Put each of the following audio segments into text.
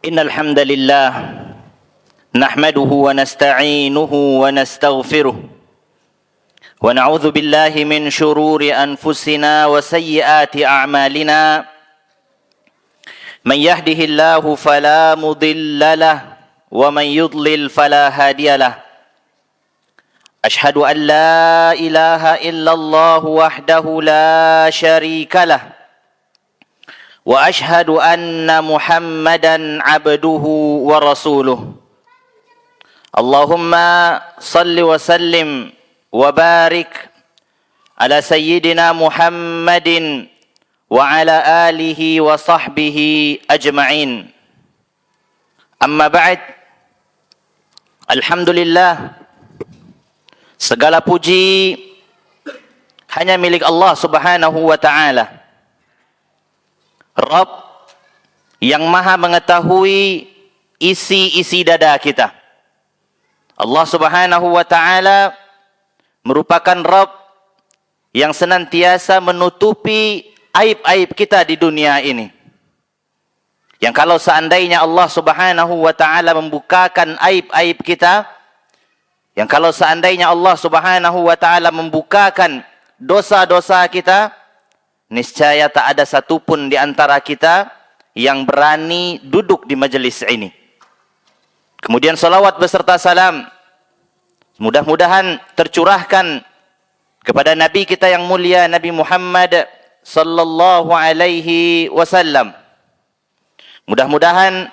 إن الحمد لله نحمده ونستعينه ونستغفره ونعوذ بالله من شرور أنفسنا وسيئات أعمالنا من يهده الله فلا مضل له ومن يضلل فلا هادي له أشهد أن لا إله إلا الله وحده لا شريك له وأشهد أن محمدا عبده ورسوله اللهم صل وسلم وبارك على سيدنا محمد وعلى آله وصحبه أجمعين أما بعد Alhamdulillah, segala puji hanya milik Allah Subhanahu wa Ta'ala, Rabb yang maha mengetahui isi-isi dada kita. Allah Subhanahu wa Ta'ala merupakan Rabb yang senantiasa menutupi aib-aib kita di dunia ini. Yang kalau seandainya Allah Subhanahu wa Ta'ala membukakan aib-aib kita, yang kalau seandainya Allah Subhanahu wa Ta'ala membukakan dosa-dosa kita, niscaya tak ada satupun di antara kita yang berani duduk di majelis ini. Kemudian salawat beserta salam mudah-mudahan tercurahkan kepada Nabi kita yang mulia, Nabi Muhammad sallallahu alaihi wasallam. Mudah-mudahan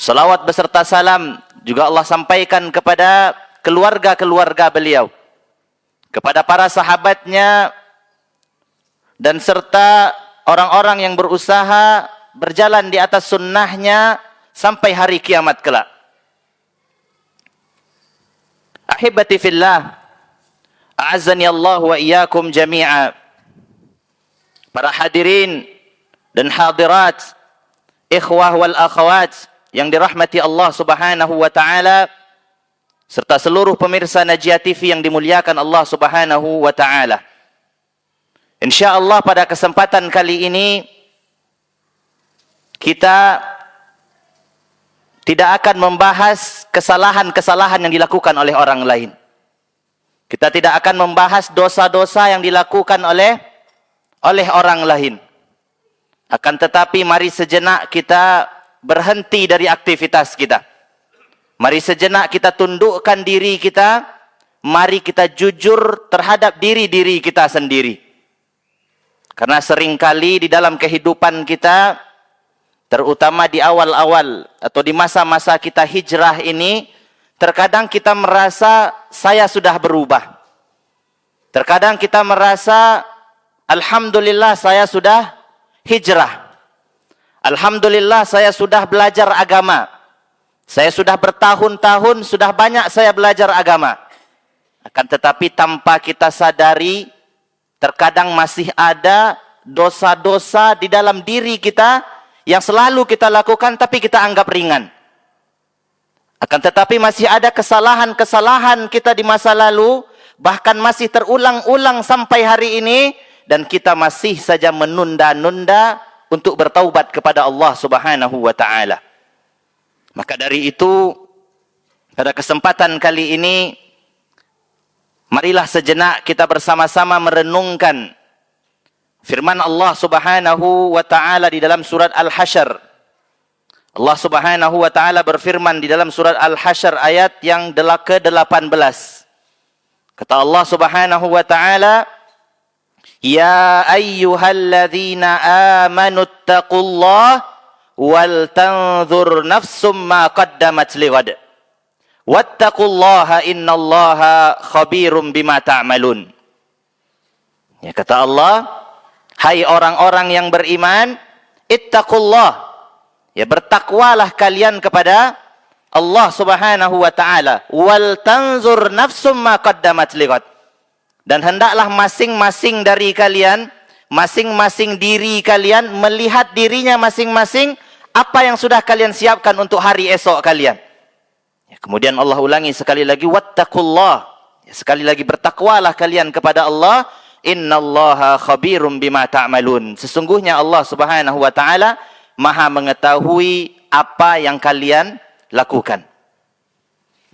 salawat beserta salam juga Allah sampaikan kepada keluarga-keluarga beliau, kepada para sahabatnya, dan serta orang-orang yang berusaha berjalan di atas sunnahnya sampai hari kiamat kelak. Ahibati fillah, a'azzani Allah wa iyyakum jami'a. Para hadirin dan hadirat, ikhwah wal akhawat yang dirahmati Allah Subhanahu wa Ta'ala, serta seluruh pemirsa Najia TV yang dimuliakan Allah Subhanahu wa Ta'ala. InsyaAllah pada kesempatan kali ini kita tidak akan membahas kesalahan-kesalahan yang dilakukan oleh orang lain. Kita tidak akan membahas dosa-dosa yang dilakukan oleh orang lain. Akan tetapi mari sejenak kita berhenti dari aktivitas kita. Mari sejenak kita tundukkan diri kita. Mari kita jujur terhadap diri-diri kita sendiri. Karena seringkali di dalam kehidupan kita, terutama di awal-awal atau di masa-masa kita hijrah ini, terkadang kita merasa saya sudah berubah. Terkadang kita merasa, alhamdulillah saya sudah hijrah. Alhamdulillah saya sudah belajar agama. Saya sudah bertahun-tahun, sudah banyak saya belajar agama. Akan tetapi tanpa kita sadari, terkadang masih ada dosa-dosa di dalam diri kita yang selalu kita lakukan tapi kita anggap ringan. Akan tetapi masih ada kesalahan-kesalahan kita di masa lalu, bahkan masih terulang-ulang sampai hari ini, dan kita masih saja menunda-nunda untuk bertaubat kepada Allah Subhanahu wa Ta'ala. Maka dari itu, pada kesempatan kali ini, marilah sejenak kita bersama-sama merenungkan firman Allah Subhanahu wa Ta'ala di dalam surat Al-Hasyr. Allah Subhanahu wa Ta'ala berfirman di dalam surat Al-Hasyr ayat yang ke-18. Kata Allah Subhanahu wa Ta'ala, Ya ayyuhalladzina amanu attaqullah wal tanzur nafsum ma qaddamat lighad. Wattaqullaha innallaha khabirum bima ta'malun. Ya, kata Allah, hai orang-orang yang beriman, ittaqullah. Ya, bertakwalah kalian kepada Allah Subhanahu wa Ta'ala. Wal tanzur nafsum ma qaddamat lighad. Dan hendaklah masing-masing dari kalian, masing-masing diri kalian melihat dirinya masing-masing apa yang sudah kalian siapkan untuk hari esok kalian. Ya, kemudian Allah ulangi sekali lagi, wattaqullah. Ya, sekali lagi bertakwalah kalian kepada Allah. Innallaha khabirum bima ta'malun. Sesungguhnya Allah Subhanahu wa Ta'ala maha mengetahui apa yang kalian lakukan.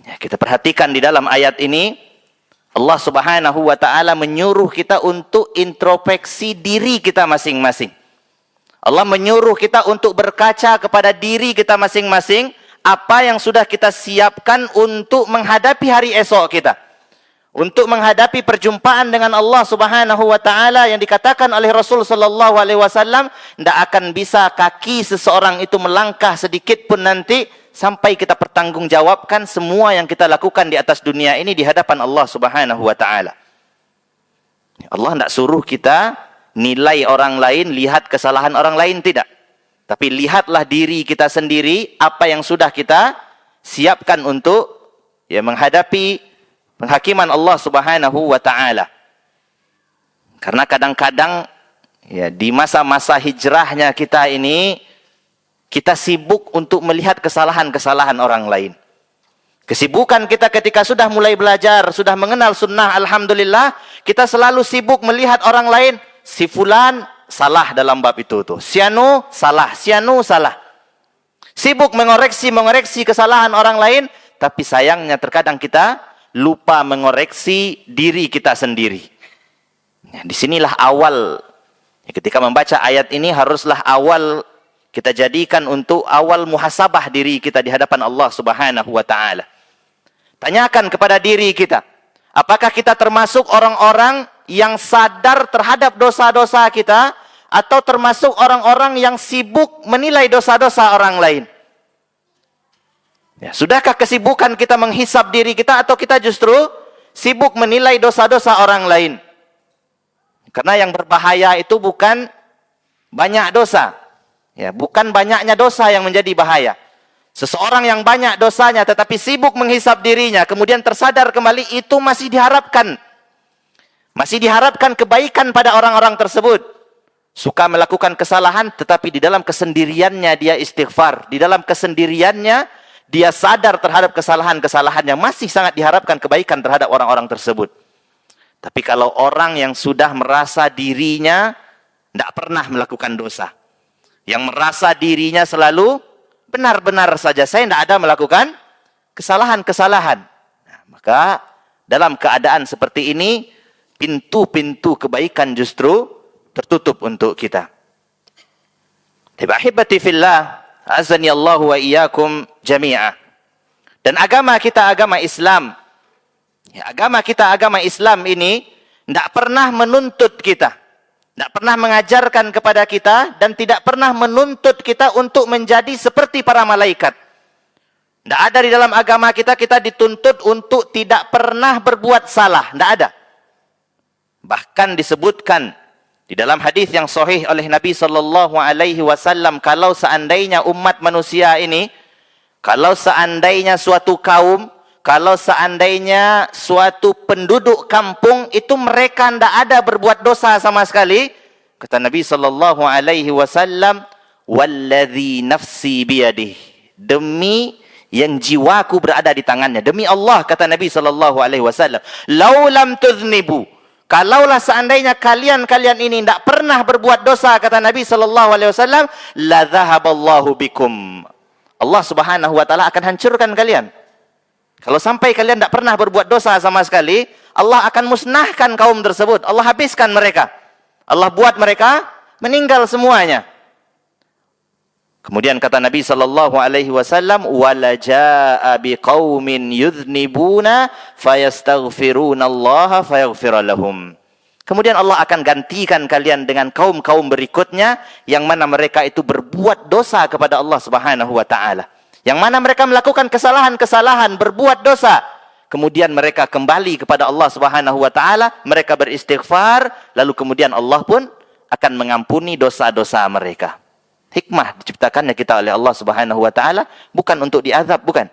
Ya, kita perhatikan di dalam ayat ini, Allah Subhanahu wa ta'ala menyuruh kita untuk introspeksi diri kita masing-masing. Allah menyuruh kita untuk berkaca kepada diri kita masing-masing, apa yang sudah kita siapkan untuk menghadapi hari esok kita. Untuk menghadapi perjumpaan dengan Allah Subhanahu wa ta'ala yang dikatakan oleh Rasul sallallahu alaihi wasallam, tidak akan bisa kaki seseorang itu melangkah sedikit pun nanti sampai kita pertanggungjawabkan semua yang kita lakukan di atas dunia ini di hadapan Allah Subhanahu wa ta'ala. Allah tidak suruh kita nilai orang lain, lihat kesalahan orang lain, tidak. Tapi lihatlah diri kita sendiri, apa yang sudah kita siapkan untuk menghadapi penghakiman Allah Subhanahu wa ta'ala. Karena kadang-kadang di masa-masa hijrahnya kita ini, kita sibuk untuk melihat kesalahan-kesalahan orang lain. Kesibukan kita ketika sudah mulai belajar, sudah mengenal sunnah, alhamdulillah, kita selalu sibuk melihat orang lain. Si fulan salah dalam bab itu tuh. Si anu salah, si anu salah. Sibuk mengoreksi kesalahan orang lain, tapi sayangnya terkadang kita lupa mengoreksi diri kita sendiri. Disinilah awal. Ketika membaca ayat ini haruslah awal kita jadikan untuk awal muhasabah diri kita di hadapan Allah Subhanahu wa ta'ala. Tanyakan kepada diri kita, apakah kita termasuk orang-orang yang sadar terhadap dosa-dosa kita, atau termasuk orang-orang yang sibuk menilai dosa-dosa orang lain? Sudahkah kesibukan kita menghisap diri kita, atau kita justru sibuk menilai dosa-dosa orang lain? Karena yang berbahaya itu bukan banyak dosa. Bukan banyaknya dosa yang menjadi bahaya. Seseorang yang banyak dosanya tetapi sibuk menghisap dirinya, kemudian tersadar kembali, itu masih diharapkan. Masih diharapkan kebaikan pada orang-orang tersebut. Suka melakukan kesalahan, tetapi di dalam kesendiriannya dia istighfar. Di dalam kesendiriannya dia sadar terhadap kesalahan-kesalahan yang masih sangat diharapkan kebaikan terhadap orang-orang tersebut. Tapi kalau orang yang sudah merasa dirinya tidak pernah melakukan dosa, yang merasa dirinya selalu benar-benar saja, saya tidak ada melakukan kesalahan-kesalahan, maka dalam keadaan seperti ini, pintu-pintu kebaikan justru tertutup untuk kita. Ahibati fillah, azani Allahu wa iyyakum jami'a. Dan agama kita, agama Islam, agama kita, agama Islam ini tidak pernah menuntut kita, tidak pernah mengajarkan kepada kita, dan tidak pernah menuntut kita untuk menjadi seperti para malaikat. Tidak ada di dalam agama kita, kita dituntut untuk tidak pernah berbuat salah. Tidak ada. Bahkan disebutkan di dalam hadis yang sahih oleh Nabi sallallahu alaihi wasallam, kalau seandainya umat manusia ini, kalau seandainya suatu kaum, kalau seandainya suatu penduduk kampung itu mereka tidak ada berbuat dosa sama sekali, kata Nabi sallallahu alaihi wasallam, walladzi nafsi biyadih, demi yang jiwaku berada di tangannya, demi Allah, kata Nabi sallallahu alaihi wasallam, lau lam tuznibu, kalaulah seandainya kalian ini tidak pernah berbuat dosa, kata Nabi sallallahu alaihi wasallam, la dhahaballahu bikum, Allah Subhanahu wa taala akan hancurkan kalian. Kalau sampai kalian tidak pernah berbuat dosa sama sekali, Allah akan musnahkan kaum tersebut. Allah habiskan mereka. Allah buat mereka meninggal semuanya. Kemudian kata Nabi sallallahu alaihi wasallam, wala jaa biqaumin yudhnibuna fayastaghfirunallaha fayaghfir lahum. Kemudian Allah akan gantikan kalian dengan kaum-kaum berikutnya yang mana mereka itu berbuat dosa kepada Allah Subhanahu wa taala. Yang mana mereka melakukan kesalahan-kesalahan, berbuat dosa. Kemudian mereka kembali kepada Allah Subhanahu wa taala, mereka beristighfar, lalu kemudian Allah pun akan mengampuni dosa-dosa mereka. Hikmah diciptakannya kita oleh Allah Subhanahu wa taala bukan untuk diazab, bukan.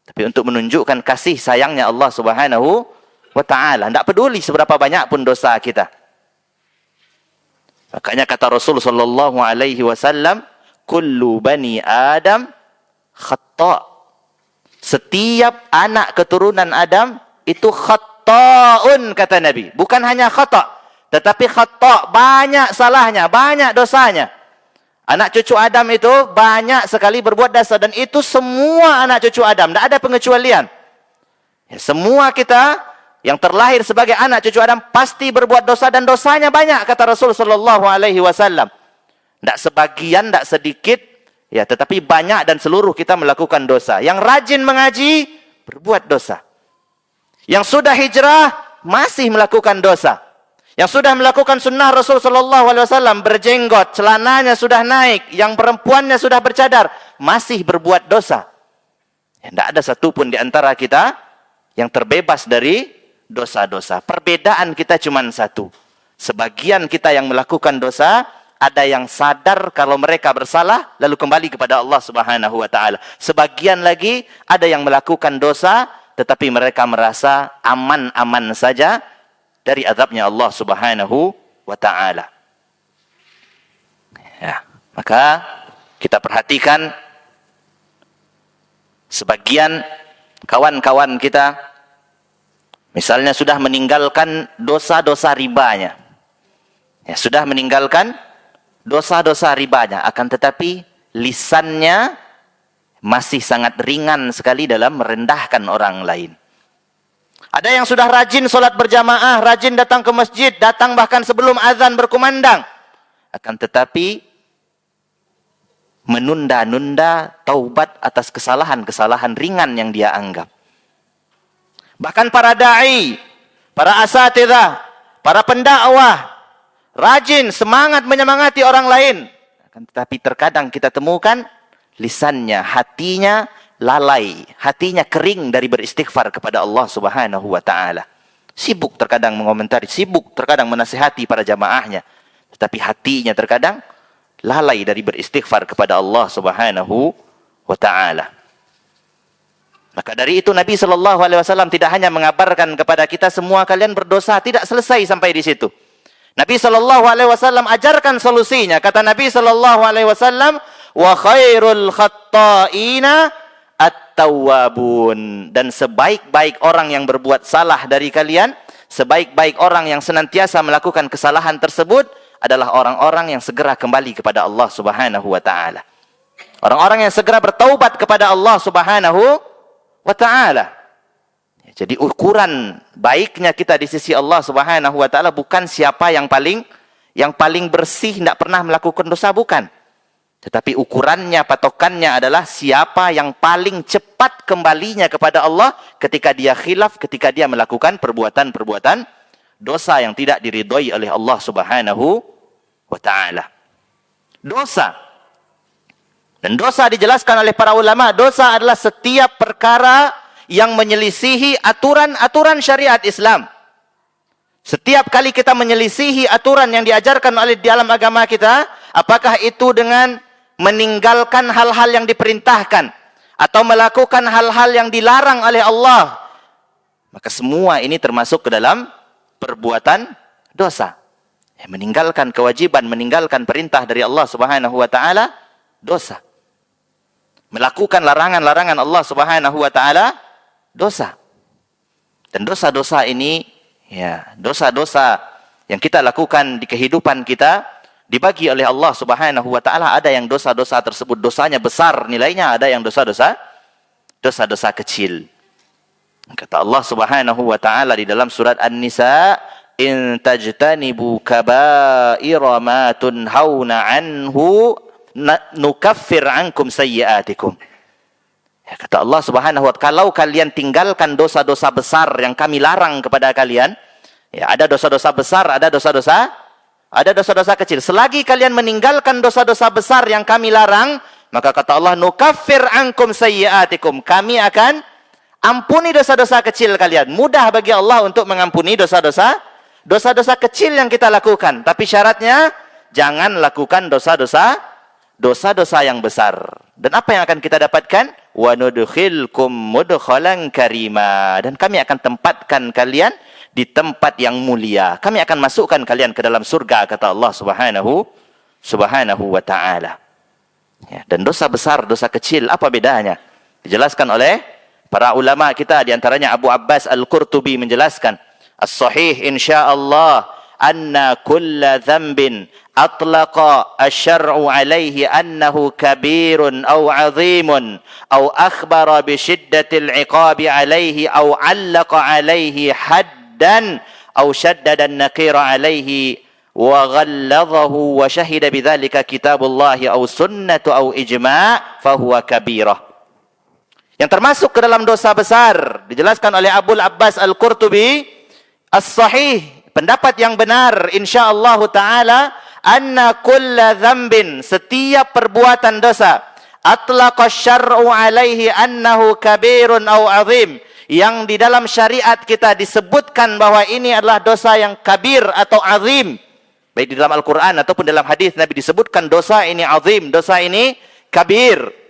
Tapi untuk menunjukkan kasih sayangnya Allah Subhanahu wa taala. Tidak peduli seberapa banyak pun dosa kita. Makanya kata Rasul sallallahu alaihi wasallam, kullu bani Adam khata'. Setiap anak keturunan Adam itu khata'un, kata Nabi. Bukan hanya khata', tetapi khata', banyak salahnya, banyak dosanya. Anak cucu Adam itu banyak sekali berbuat dosa. Dan itu semua anak cucu Adam. Tidak ada pengecualian. Ya, semua kita yang terlahir sebagai anak cucu Adam pasti berbuat dosa. Dan dosanya banyak, kata Rasul SAW. Tidak sebagian, tidak sedikit. Ya, tetapi banyak dan seluruh kita melakukan dosa. Yang rajin mengaji, berbuat dosa. Yang sudah hijrah, masih melakukan dosa. Yang sudah melakukan sunnah Rasul SAW, berjenggot, celananya sudah naik, yang perempuannya sudah bercadar, masih berbuat dosa. Tidak ada satupun di antara kita yang terbebas dari dosa-dosa. Perbedaan kita cuma satu. Sebagian kita yang melakukan dosa, ada yang sadar kalau mereka bersalah, lalu kembali kepada Allah Subhanahu wa Ta'ala. Sebagian lagi, ada yang melakukan dosa, tetapi mereka merasa aman-aman saja dari azabnya Allah Subhanahu wa Ta'ala. Ya, maka kita perhatikan sebagian kawan-kawan kita misalnya sudah meninggalkan dosa-dosa ribanya. Ya, sudah meninggalkan dosa-dosa ribanya, akan tetapi lisannya masih sangat ringan sekali dalam merendahkan orang lain. Ada yang sudah rajin solat berjamaah, rajin datang ke masjid, datang bahkan sebelum azan berkumandang. Akan tetapi menunda-nunda taubat atas kesalahan-kesalahan ringan yang dia anggap. Bahkan para da'i, para asatidzah, para pendakwah, rajin, semangat menyemangati orang lain. Akan tetapi terkadang kita temukan lisannya, hatinya lalai, hatinya kering dari beristighfar kepada Allah Subhanahu wa Ta'ala. Sibuk terkadang mengomentari, sibuk terkadang menasihati para jamaahnya, tetapi hatinya terkadang lalai dari beristighfar kepada Allah Subhanahu wa Ta'ala. Maka dari itu Nabi SAW tidak hanya mengabarkan kepada kita semua kalian berdosa, tidak selesai sampai di situ. Nabi SAW ajarkan solusinya. Kata Nabi SAW, wa khairul khatta'ina at-tawwabun. Dan sebaik-baik orang yang berbuat salah dari kalian, sebaik-baik orang yang senantiasa melakukan kesalahan tersebut adalah orang-orang yang segera kembali kepada Allah Subhanahu wa Ta'ala. Orang-orang yang segera bertaubat kepada Allah Subhanahu wa Ta'ala. Jadi ukuran baiknya kita di sisi Allah Subhanahu wa Ta'ala bukan siapa yang paling bersih, tidak pernah melakukan dosa, bukan. Tetapi ukurannya, patokannya adalah siapa yang paling cepat kembalinya kepada Allah ketika dia khilaf, ketika dia melakukan perbuatan-perbuatan dosa yang tidak diridhoi oleh Allah Subhanahu wa Ta'ala. Dosa. Dan dosa dijelaskan oleh para ulama, dosa adalah setiap perkara yang menyelisihi aturan-aturan syariat Islam. Setiap kali kita menyelisihi aturan yang diajarkan oleh di dalam agama kita, apakah itu dengan meninggalkan hal-hal yang diperintahkan atau melakukan hal-hal yang dilarang oleh Allah, maka semua ini termasuk ke dalam perbuatan dosa. Meninggalkan kewajiban, meninggalkan perintah dari Allah Subhanahu wa Ta'ala, dosa. Melakukan larangan-larangan Allah Subhanahu wa Ta'ala, dosa. Dan dosa-dosa ini, ya, dosa-dosa yang kita lakukan di kehidupan kita dibagi oleh Allah Subhanahu wa Ta'ala. Ada yang dosa-dosa tersebut dosanya besar nilainya, ada yang dosa-dosa kecil. Kata Allah Subhanahu wa Ta'ala di dalam surat An-Nisa, in tajtanibu kaba'ira ma tunhauna anhu nukaffir ankum sayyi'atikum. Ya, kata Allah Subhanahu wa Ta'ala, kalau kalian tinggalkan dosa-dosa besar yang kami larang kepada kalian, ya, ada dosa-dosa besar, ada dosa-dosa kecil. Selagi kalian meninggalkan dosa-dosa besar yang kami larang, maka kata Allah, nukaffir ankum sayyi'atikum, kami akan ampuni dosa-dosa kecil kalian. Mudah bagi Allah untuk mengampuni dosa-dosa kecil yang kita lakukan. Tapi syaratnya, jangan lakukan dosa-dosa yang besar. Dan apa yang akan kita dapatkan? Wa nudkhilkum mudkhalan karima. Dan kami akan tempatkan kalian di tempat yang mulia. Kami akan masukkan kalian ke dalam surga, kata Allah Subhanahu wa Ta'ala. Ya, dan dosa besar, dosa kecil, apa bedanya? Dijelaskan oleh para ulama kita, di antaranya Abu Abbas Al-Qurtubi menjelaskan, as-sahih insyaallah anna kulla dhanbin atlaqa asy-syar'u 'alaihi annahu kabirun aw 'azimun aw akhbara bi shiddatil 'iqabi 'alaihi aw 'allaqa 'alaihi haddan aw shaddada an-naqira 'alaihi wa ghalladhahu wa syahida bidzalika kitabullahi aw sunnatu aw ijma' fahuwa kabirah. Yang termasuk ke dalam dosa besar dijelaskan oleh Abul Abbas Al-Qurtubi as-sahih, pendapat yang benar insyaallah taala, anna kulla dzambin, setiap perbuatan dosa, atlaqa syar'u 'alaihi annahu kabirun aw 'azim, yang di dalam syariat kita disebutkan bahwa ini adalah dosa yang kabir atau azim. Baik di dalam Al-Quran ataupun dalam hadis Nabi disebutkan dosa ini azim, dosa ini kabir.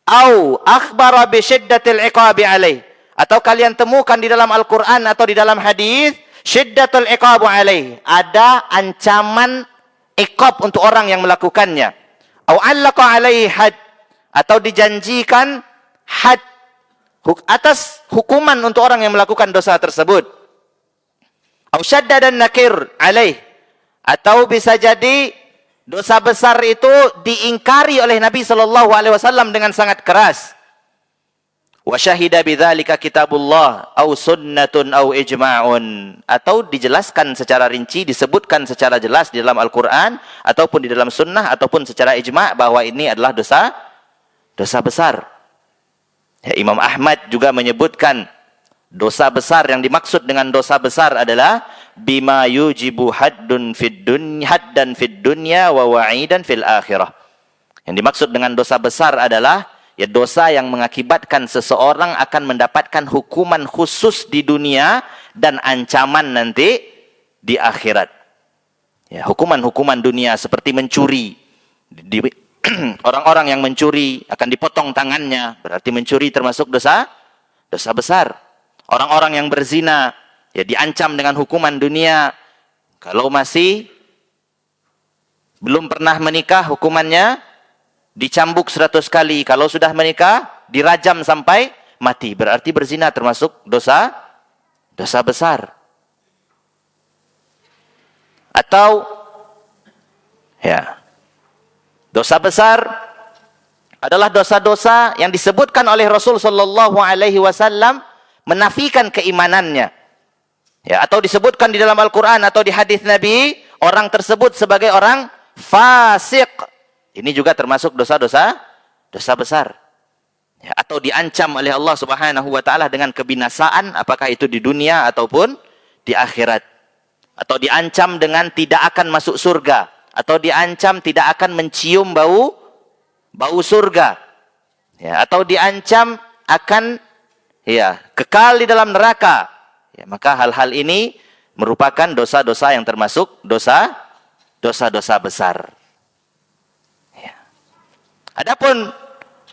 Au akhbara bi syiddatil iqabi alaih. Atau kalian temukan di dalam Al-Quran atau di dalam hadis syiddatul iqabu alaih. Ada ancaman iqab untuk orang yang melakukannya. Au allaqa alaihi had. Atau dijanjikan had atas hukuman untuk orang yang melakukan dosa tersebut. Au syaddada nakir alaih. Atau bisa jadi dosa besar itu diingkari oleh Nabi sallallahu alaihi wasallam dengan sangat keras. Wa syahida bidzalika kitabullah au sunnatun au ijma'un. Atau dijelaskan secara rinci, disebutkan secara jelas di dalam Al-Qur'an ataupun di dalam sunnah ataupun secara ijma' bahwa ini adalah dosa besar. Ya, Imam Ahmad juga menyebutkan dosa besar, yang dimaksud dengan dosa besar adalah bima yujibu haddan fid dunya wa wa'idan fil akhirah. Yang dimaksud dengan dosa besar adalah ya dosa yang mengakibatkan seseorang akan mendapatkan hukuman khusus di dunia dan ancaman nanti di akhirat. Ya, hukuman-hukuman dunia seperti mencuri. Orang-orang yang mencuri akan dipotong tangannya, berarti mencuri termasuk dosa besar. Orang-orang yang berzina ya diancam dengan hukuman dunia. Kalau masih belum pernah menikah, hukumannya dicambuk 100 kali. Kalau sudah menikah, dirajam sampai mati. Berarti berzina termasuk dosa besar. Atau ya, dosa besar adalah dosa-dosa yang disebutkan oleh Rasul sallallahu alaihi wasallam menafikan keimanannya. Ya, atau disebutkan di dalam Al-Quran atau di hadis Nabi, orang tersebut sebagai orang fasik. Ini juga termasuk dosa besar. Ya, atau diancam oleh Allah Subhanahu wa taala dengan kebinasaan, apakah itu di dunia ataupun di akhirat. Atau diancam dengan tidak akan masuk surga, atau diancam tidak akan mencium bau surga. Ya, atau diancam akan kekal di dalam neraka. Ya, maka hal-hal ini merupakan dosa-dosa yang termasuk dosa-dosa besar. Ya. Adapun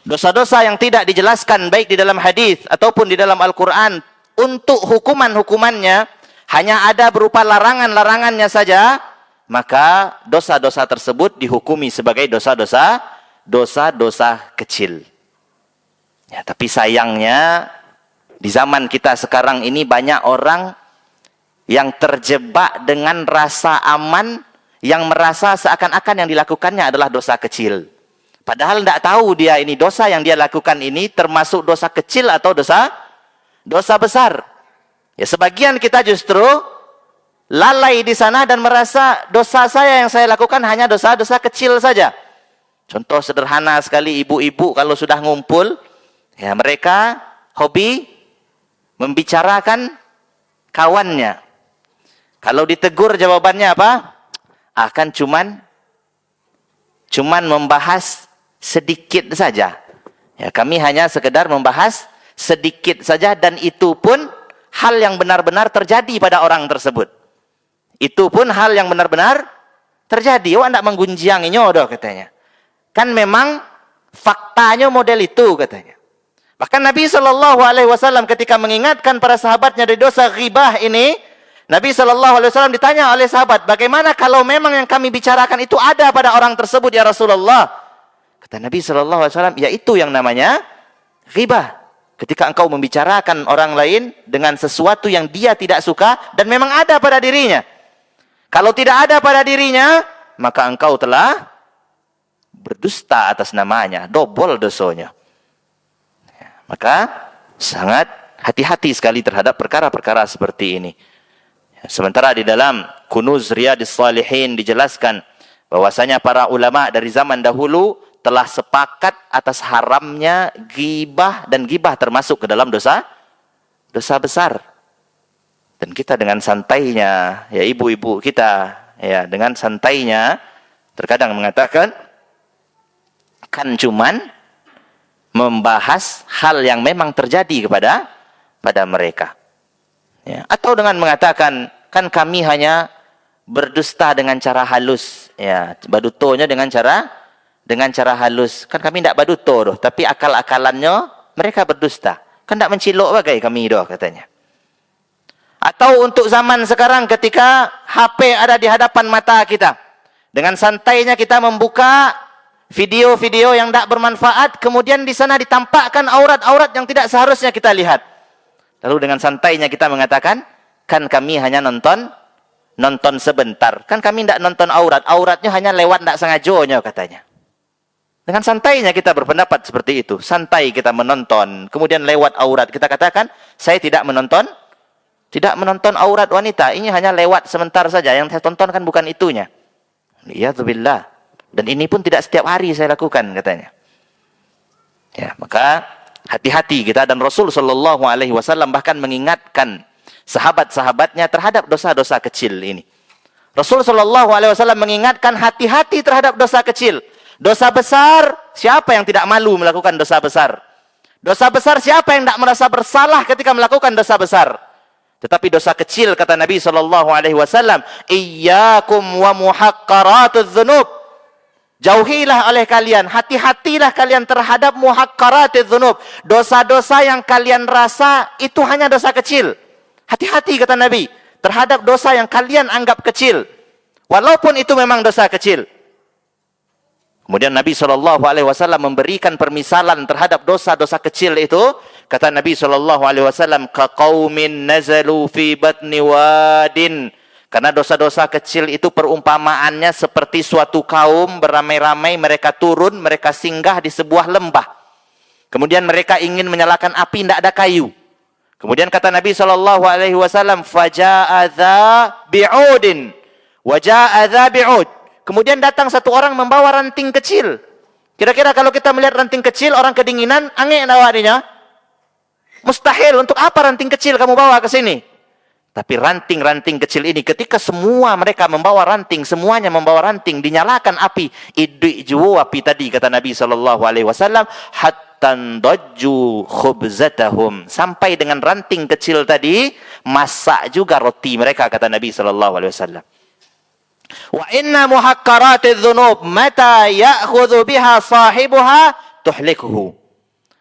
dosa-dosa yang tidak dijelaskan baik di dalam hadis ataupun di dalam Al-Quran, untuk hukuman-hukumannya hanya ada berupa larangan-larangannya saja, maka dosa-dosa tersebut dihukumi sebagai dosa-dosa kecil. Ya, tapi sayangnya di zaman kita sekarang ini banyak orang yang terjebak dengan rasa aman, yang merasa seakan-akan yang dilakukannya adalah dosa kecil. Padahal tidak tahu dia ini dosa yang dia lakukan ini termasuk dosa kecil atau dosa besar. Ya, sebagian kita justru lalai di sana dan merasa dosa saya yang saya lakukan hanya dosa-dosa kecil saja. Contoh sederhana sekali, ibu-ibu kalau sudah ngumpul, ya mereka hobi membicarakan kawannya. Kalau ditegur jawabannya apa? Akan cuman membahas sedikit saja. Ya, kami hanya sekedar membahas sedikit saja, dan itu pun hal yang benar-benar terjadi pada orang tersebut. Itu pun hal yang benar-benar terjadi. Oh, anda menggunjianginya, doh, katanya. Kan memang faktanya model itu, katanya. Bahkan Nabi Shallallahu Alaihi Wasallam ketika mengingatkan para sahabatnya dari dosa ghibah ini, Nabi Shallallahu Alaihi Wasallam ditanya oleh sahabat, bagaimana kalau memang yang kami bicarakan itu ada pada orang tersebut ya Rasulullah? Kata Nabi Shallallahu Alaihi Wasallam, ya itu yang namanya ghibah. Ketika engkau membicarakan orang lain dengan sesuatu yang dia tidak suka dan memang ada pada dirinya. Kalau tidak ada pada dirinya, maka engkau telah berdusta atas namanya, double dosanya. Maka sangat hati-hati sekali terhadap perkara-perkara seperti ini. Sementara di dalam Kunuz Riyadhis Shalihin dijelaskan bahwasanya para ulama dari zaman dahulu telah sepakat atas haramnya ghibah, dan ghibah termasuk ke dalam dosa besar. Dan kita dengan santainya, ya ibu-ibu kita, ya dengan santainya terkadang mengatakan kan cuman membahas hal yang memang terjadi pada mereka. Ya. Atau dengan mengatakan, kan kami hanya berdusta dengan cara halus. Ya, badutonya dengan cara halus. Kan kami tidak baduto doh, tapi akal-akalannya mereka berdusta. Kan tidak mencilok bagai kami doh katanya. Atau untuk zaman sekarang ketika HP ada di hadapan mata kita, dengan santainya kita membuka video-video yang tidak bermanfaat, kemudian di sana ditampakkan aurat-aurat yang tidak seharusnya kita lihat. Lalu dengan santainya kita mengatakan, kan kami hanya nonton sebentar. Kan kami tidak nonton aurat. Auratnya hanya lewat tidak sengaja katanya. Dengan santainya kita berpendapat seperti itu. Santai kita menonton. Kemudian lewat aurat. Kita katakan, saya tidak menonton aurat wanita. Ini hanya lewat sebentar saja. Yang saya tonton kan bukan itunya. Iyadzubillah. Dan ini pun tidak setiap hari saya lakukan katanya. Ya, maka hati-hati kita, dan Rasul Shallallahu Alaihi Wasallam bahkan mengingatkan sahabat-sahabatnya terhadap dosa-dosa kecil ini. Rasul Shallallahu Alaihi Wasallam mengingatkan hati-hati terhadap dosa kecil. Dosa besar, siapa yang tidak malu melakukan dosa besar? Dosa besar, siapa yang tidak merasa bersalah ketika melakukan dosa besar? Tetapi dosa kecil, kata Nabi Shallallahu Alaihi Wasallam, iyyakum wa muhaqqaratudz dzunub. Jauhilah oleh kalian, hati-hatilah kalian terhadap muhaqqaratidz dzunub. Dosa-dosa yang kalian rasa itu hanya dosa kecil. Hati-hati kata Nabi terhadap dosa yang kalian anggap kecil, walaupun itu memang dosa kecil. Kemudian Nabi SAW memberikan permisalan terhadap dosa-dosa kecil itu. Kata Nabi SAW, kaqaumin nazalu fi batni wadin. Karena dosa-dosa kecil itu perumpamaannya seperti suatu kaum beramai-ramai, mereka turun, mereka singgah di sebuah lembah. Kemudian mereka ingin menyalakan api, tidak ada kayu. Kemudian kata Nabi SAW, faja'adha bi'udin, waja'adha bi'ud. Kemudian datang satu orang membawa ranting kecil. Kira-kira kalau kita melihat ranting kecil, orang kedinginan, angin awalnya. Mustahil, untuk apa ranting kecil kamu bawa ke sini? Tapi ranting-ranting kecil ini, ketika semua mereka membawa ranting, semuanya membawa ranting, dinyalakan api. Iddi juwu api tadi, kata Nabi SAW, hattan dajju khubzatahum. Sampai dengan ranting kecil tadi, masak juga roti mereka, kata Nabi SAW. Wa inna muhaqqaratidz dzunub mata ya'khudhu biha sahibuha tuhlikuhu.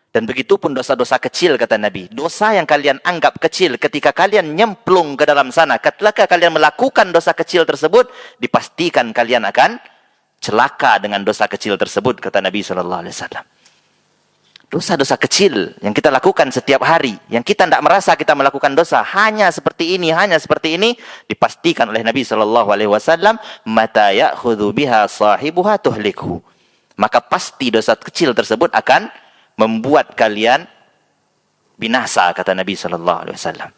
Dan begitu pun dosa-dosa kecil, kata Nabi. Dosa yang kalian anggap kecil, ketika kalian nyemplung ke dalam sana, ketika kalian melakukan dosa kecil tersebut, dipastikan kalian akan celaka dengan dosa kecil tersebut, kata Nabi SAW. Dosa-dosa kecil yang kita lakukan setiap hari, yang kita tidak merasa kita melakukan dosa, hanya seperti ini, dipastikan oleh Nabi SAW, mata ya'khudhu biha sahibuha tuhlikhu. Maka pasti dosa kecil tersebut akan membuat kalian binasa, kata Nabi SAW.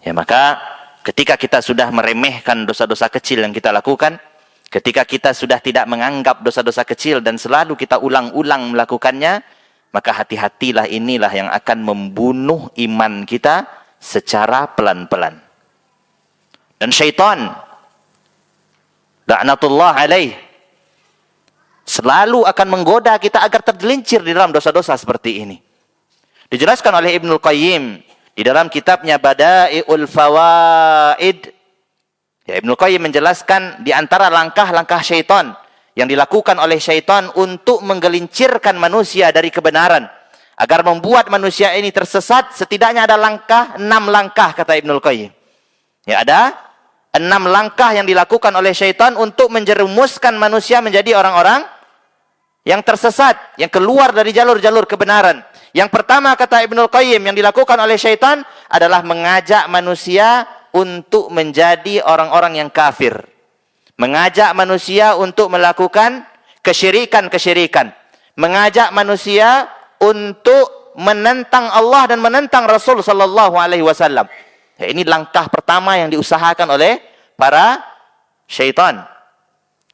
Ya, maka ketika kita sudah meremehkan dosa-dosa kecil yang kita lakukan, ketika kita sudah tidak menganggap dosa-dosa kecil dan selalu kita ulang-ulang melakukannya, maka hati-hatilah, inilah yang akan membunuh iman kita secara pelan-pelan. Dan syaitan, laknatullah alaih, selalu akan menggoda kita agar tergelincir di dalam dosa-dosa seperti ini. Dijelaskan oleh Ibnul Qayyim di dalam kitabnya Bada'iul Fawaid. Ya, Ibnul Qayyim menjelaskan di antara langkah-langkah syaitan yang dilakukan oleh syaitan untuk menggelincirkan manusia dari kebenaran, agar membuat manusia ini tersesat, setidaknya ada 6 langkah, kata Ibnul Qayyim. Ya, ada 6 langkah yang dilakukan oleh syaitan untuk menjerumuskan manusia menjadi orang-orang yang tersesat, yang keluar dari jalur-jalur kebenaran. Yang pertama, kata Ibnul Qayyim, yang dilakukan oleh syaitan adalah mengajak manusia untuk menjadi orang-orang yang kafir. Mengajak manusia untuk melakukan kesyirikan-kesyirikan. Mengajak manusia untuk menentang Allah dan menentang Rasul sallallahu alaihi wasallam. Ya, ini langkah pertama yang diusahakan oleh para syaitan.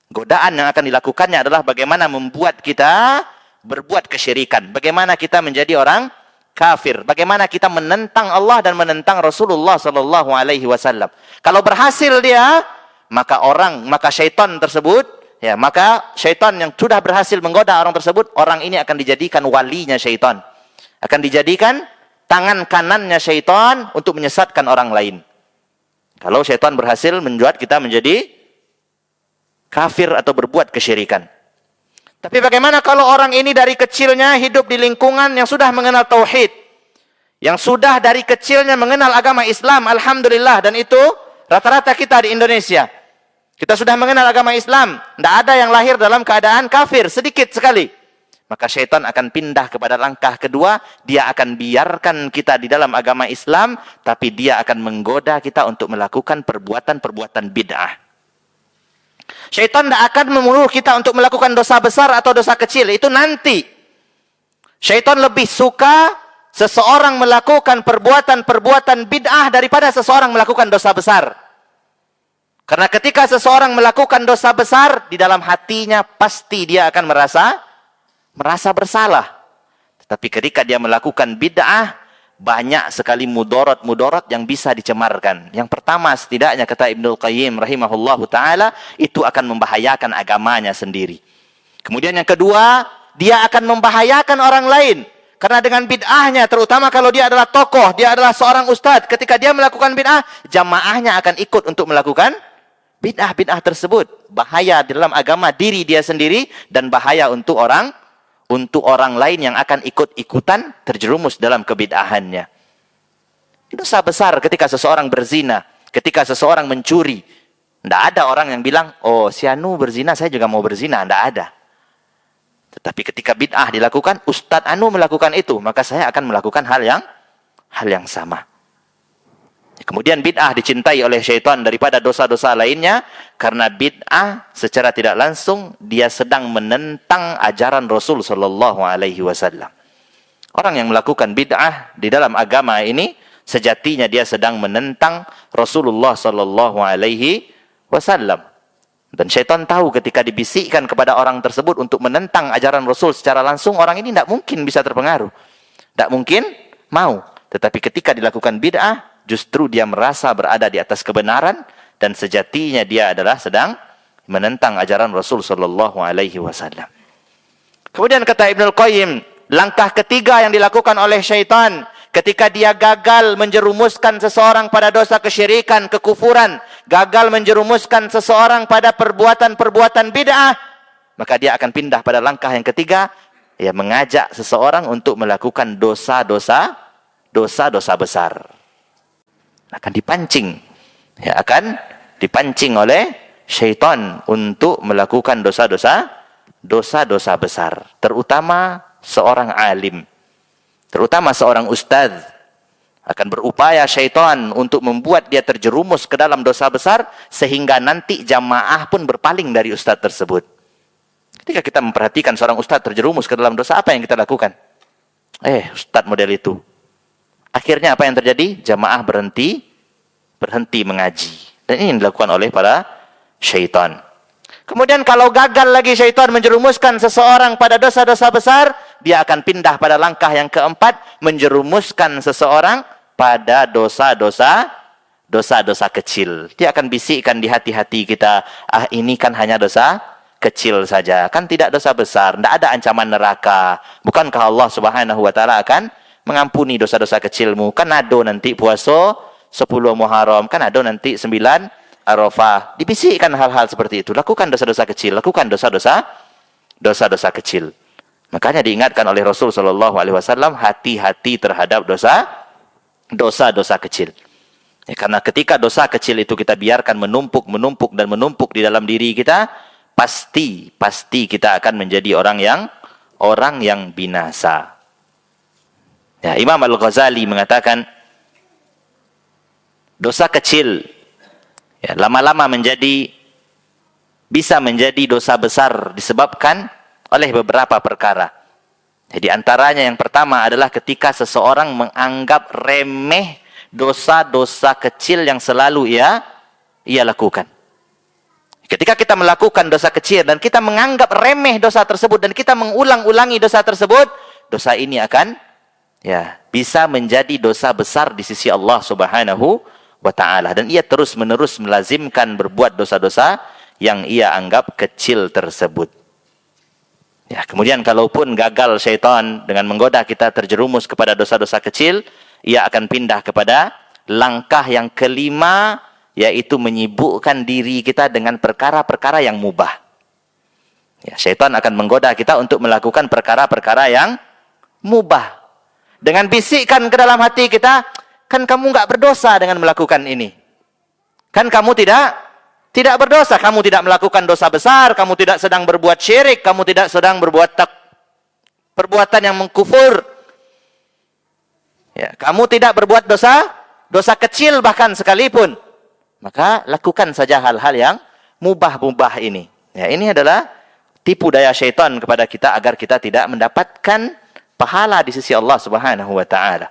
Godaan yang akan dilakukannya adalah bagaimana membuat kita berbuat kesyirikan. Bagaimana kita menjadi orang kafir. Bagaimana kita menentang Allah dan menentang Rasulullah sallallahu alaihi wasallam. Kalau berhasil dia, maka syaitan tersebut, ya, maka syaitan yang sudah berhasil menggoda orang tersebut, orang ini akan dijadikan walinya syaitan. Akan dijadikan tangan kanannya syaitan untuk menyesatkan orang lain. Kalau syaitan berhasil membuat kita menjadi kafir atau berbuat kesyirikan. Tapi bagaimana kalau orang ini dari kecilnya hidup di lingkungan yang sudah mengenal tauhid, yang sudah dari kecilnya mengenal agama Islam, alhamdulillah, dan itu rata-rata kita di Indonesia. Kita sudah mengenal agama Islam, tidak ada yang lahir dalam keadaan kafir, sedikit sekali. Maka syaitan akan pindah kepada langkah kedua, dia akan biarkan kita di dalam agama Islam, tapi dia akan menggoda kita untuk melakukan perbuatan-perbuatan bid'ah. Syaitan tidak akan menyuruh kita untuk melakukan dosa besar atau dosa kecil. Itu nanti. Syaitan lebih suka seseorang melakukan perbuatan-perbuatan bid'ah daripada seseorang melakukan dosa besar. Karena ketika seseorang melakukan dosa besar, di dalam hatinya pasti dia akan merasa bersalah. Tetapi ketika dia melakukan bid'ah, banyak sekali mudarat-mudarat yang bisa dicemarkan. Yang pertama, setidaknya kata Ibnul Qayyim rahimahullahu ta'ala, itu akan membahayakan agamanya sendiri. Kemudian yang kedua, dia akan membahayakan orang lain. Karena dengan bid'ahnya, terutama kalau dia adalah tokoh, dia adalah seorang ustadz, ketika dia melakukan bid'ah, jamaahnya akan ikut untuk melakukan bid'ah-bid'ah tersebut. Bahaya di dalam agama diri dia sendiri, dan bahaya untuk orang lain yang akan ikut-ikutan terjerumus dalam kebid'ahannya. Dosa besar ketika seseorang berzina, ketika seseorang mencuri. Tidak ada orang yang bilang, oh si Anu berzina, saya juga mau berzina. Tidak ada. Tetapi ketika bid'ah dilakukan, Ustadz Anu melakukan itu, maka saya akan melakukan hal yang sama. Kemudian bid'ah dicintai oleh syaitan daripada dosa-dosa lainnya, karena bid'ah secara tidak langsung dia sedang menentang ajaran Rasul sallallahu alaihi wasallam. Orang yang melakukan bid'ah di dalam agama ini sejatinya dia sedang menentang Rasulullah sallallahu alaihi wasallam. Dan syaitan tahu ketika dibisikkan kepada orang tersebut untuk menentang ajaran Rasul secara langsung, orang ini tidak mungkin bisa terpengaruh. Tidak mungkin mau. Tetapi ketika dilakukan bid'ah, justru dia merasa berada di atas kebenaran, dan sejatinya dia adalah sedang menentang ajaran Rasul sallallahu alaihi wasallam. Kemudian kata Ibnul Qayyim, langkah ketiga yang dilakukan oleh syaitan ketika dia gagal menjerumuskan seseorang pada dosa kesyirikan, kekufuran, gagal menjerumuskan seseorang pada perbuatan-perbuatan bid'ah, maka dia akan pindah pada langkah yang ketiga, ya, mengajak seseorang untuk melakukan dosa-dosa besar. Akan dipancing, ya, akan dipancing oleh syaitan untuk melakukan dosa-dosa besar, terutama seorang alim, terutama seorang ustadz. Akan berupaya syaitan untuk membuat dia terjerumus ke dalam dosa besar, sehingga nanti jamaah pun berpaling dari ustadz tersebut. Ketika kita memperhatikan seorang ustadz terjerumus ke dalam dosa, apa yang kita lakukan? Ustadz model itu. Akhirnya apa yang terjadi? Jamaah berhenti mengaji. Dan ini yang dilakukan oleh para syaitan. Kemudian kalau gagal lagi syaitan menjerumuskan seseorang pada dosa-dosa besar, dia akan pindah pada langkah yang keempat, menjerumuskan seseorang pada dosa-dosa kecil. Dia akan bisikkan di hati-hati kita, ini kan hanya dosa kecil saja, kan tidak dosa besar, tidak ada ancaman neraka. Bukankah Allah Subhanahu wa taala akan mengampuni dosa-dosa kecilmu? Kan ada nanti puasa 10 Muharram, kan ada nanti 9 Arafah. Dibisikkan hal-hal seperti itu. Lakukan dosa-dosa kecil, lakukan dosa-dosa kecil. Makanya diingatkan oleh Rasul sallallahu alaihi wasallam, hati-hati terhadap dosa-dosa kecil. Ya, karena ketika dosa kecil itu kita biarkan menumpuk di dalam diri kita, pasti kita akan menjadi orang yang binasa. Ya, Imam Al-Ghazali mengatakan, Dosa kecil ya, lama-lama bisa menjadi dosa besar disebabkan oleh beberapa perkara. Jadi antaranya yang pertama adalah ketika seseorang menganggap remeh dosa-dosa kecil yang selalu ia lakukan. Ketika kita melakukan dosa kecil dan kita menganggap remeh dosa tersebut dan kita mengulang-ulangi dosa tersebut, dosa ini akan bisa menjadi dosa besar di sisi Allah Subhanahu wa taala, dan ia terus-menerus melazimkan berbuat dosa-dosa yang ia anggap kecil tersebut. Ya, kemudian kalaupun gagal syaitan dengan menggoda kita terjerumus kepada dosa-dosa kecil, ia akan pindah kepada langkah yang kelima, yaitu menyibukkan diri kita dengan perkara-perkara yang mubah. Ya, syaitan akan menggoda kita untuk melakukan perkara-perkara yang mubah. Dengan bisikkan ke dalam hati kita, kan kamu nggak berdosa dengan melakukan ini. Kan kamu tidak berdosa, kamu tidak melakukan dosa besar, kamu tidak sedang berbuat syirik, kamu tidak sedang berbuat perbuatan yang mengkufur. Ya, kamu tidak berbuat dosa kecil bahkan sekalipun. Maka lakukan saja hal-hal yang mubah-mubah ini. Ya, ini adalah tipu daya syaitan kepada kita agar kita tidak mendapatkan pahala di sisi Allah Subhanahu wa taala.